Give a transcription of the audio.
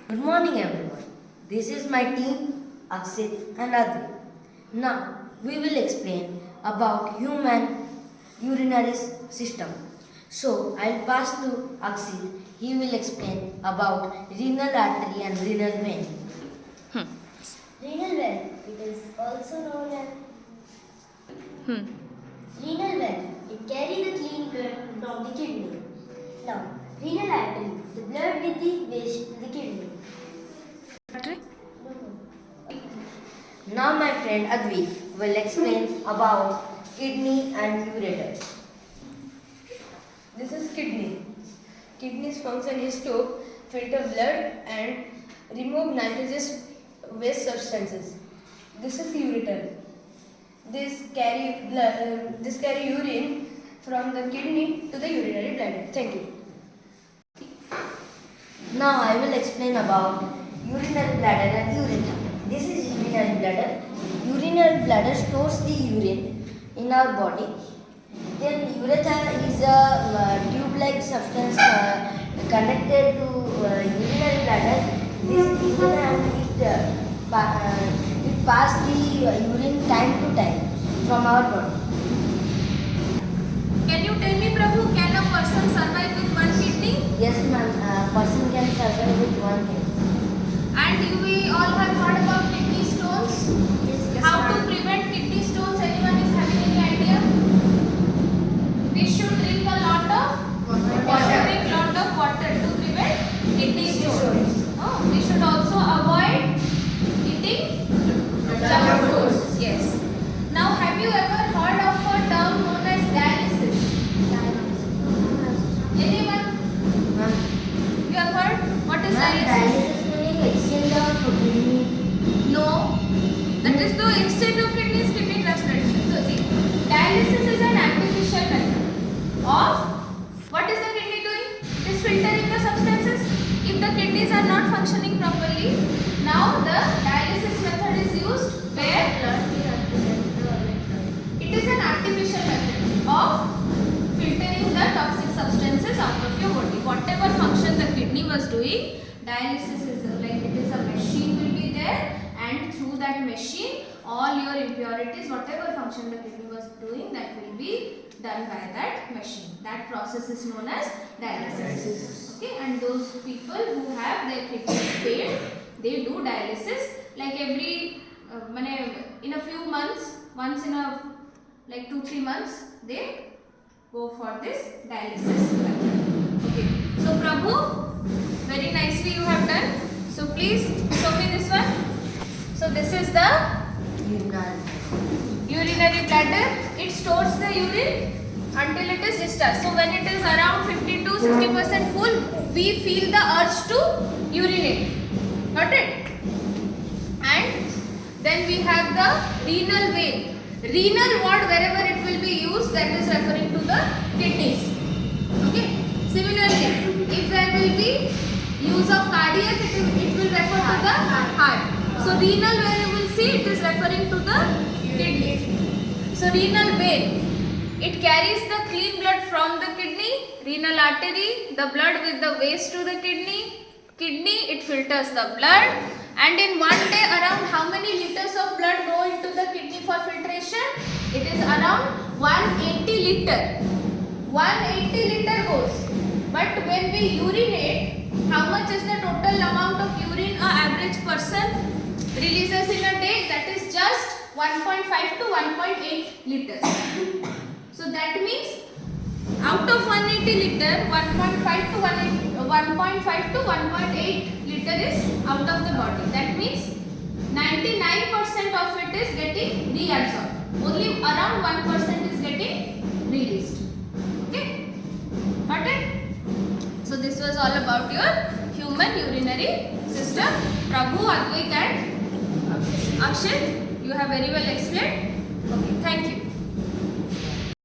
Good morning everyone. This is my team Akshit and Adri. Now we will explain about human urinary system. So I'll pass to Akshit. He will explain about renal artery and renal vein. Renal vein, it is also known as renal vein. It carries the clean blood from the kidney. Now, renal artery, the blood with the waste to the kidney. Now my friend Advi will explain about kidney and ureters. This is kidney. Kidney's function is to filter blood and remove nitrogenous waste substances. This is ureter. This carry urine from the kidney to the urinary bladder. Thank you. Now I will explain about urinary bladder and urethra. This is urinary bladder. Urinary bladder stores the urine in our body. Then urethra is a tube-like substance connected to urinary bladder. This urine it passes the urine time to time from our body. Can you tell me, Prabhu, can a person survive with one kidney? Yes, ma'am. Person can survive with one kidney. And we all have heard about kidney stones. Yes, How to prevent kidney stones? Anyone is having any idea? We should drink a lot of water. Drink lot of water to prevent kidney stones. Oh, we should also avoid eating junk food. Yes. Now, have you ever heard of a term known as dialysis? Anyone? Ma'am, You have heard? What is ma'am, dialysis? dialysis meaning exchange of kidney. No. That is the exchange of kidney transplantation. So see, dialysis is an artificial method of what is the kidney doing? It is filtering the substances. If the kidneys are not functioning properly, now the dialysis method is used where it is an artificial method of filtering the toxic substances out of your body. Whatever function the kidney was doing, dialysis is like it is a machine will be there, and through that machine all your impurities, whatever function the kidney was doing, that will be done by that machine. That process is known as dialysis. Okay, and those people who have their kidneys failed, they do dialysis like every in a few months, once in a like 2-3 months they go for this dialysis method. Okay, so Prabhu, very nicely you have done. So please show me this one. So this is the urinary bladder. It stores the urine until it is discharged. So when it is around 50 to 60% full, we feel the urge to urinate. Got it? And then we have the renal vein. Renal ward, wherever it will be used, that is referring to the kidneys. Okay. Similarly, if there will be use of cardiac, it will refer to the heart. So renal, where you will see, it is referring to the kidney. So renal vein, it carries the clean blood from the kidney. Renal artery, the blood with the waste to the kidney. Kidney, it filters the blood. And in one day, around how many liters of blood go into the kidney for filtration? It is around 180 liter. 180 liter goes. But when we urinate, how much is the total amount of urine an average person releases in a day? That is just 1.5 to 1.8 liters. So that means out of 180 liter, 1.5 to 1.8 liter is out of the body. That means 99% of it is getting reabsorbed. Only around 1% is getting released. Okay? Got it? So this was all about your human urinary system. Prabhu, Advait and Akshit, you have very well explained. Okay, thank you.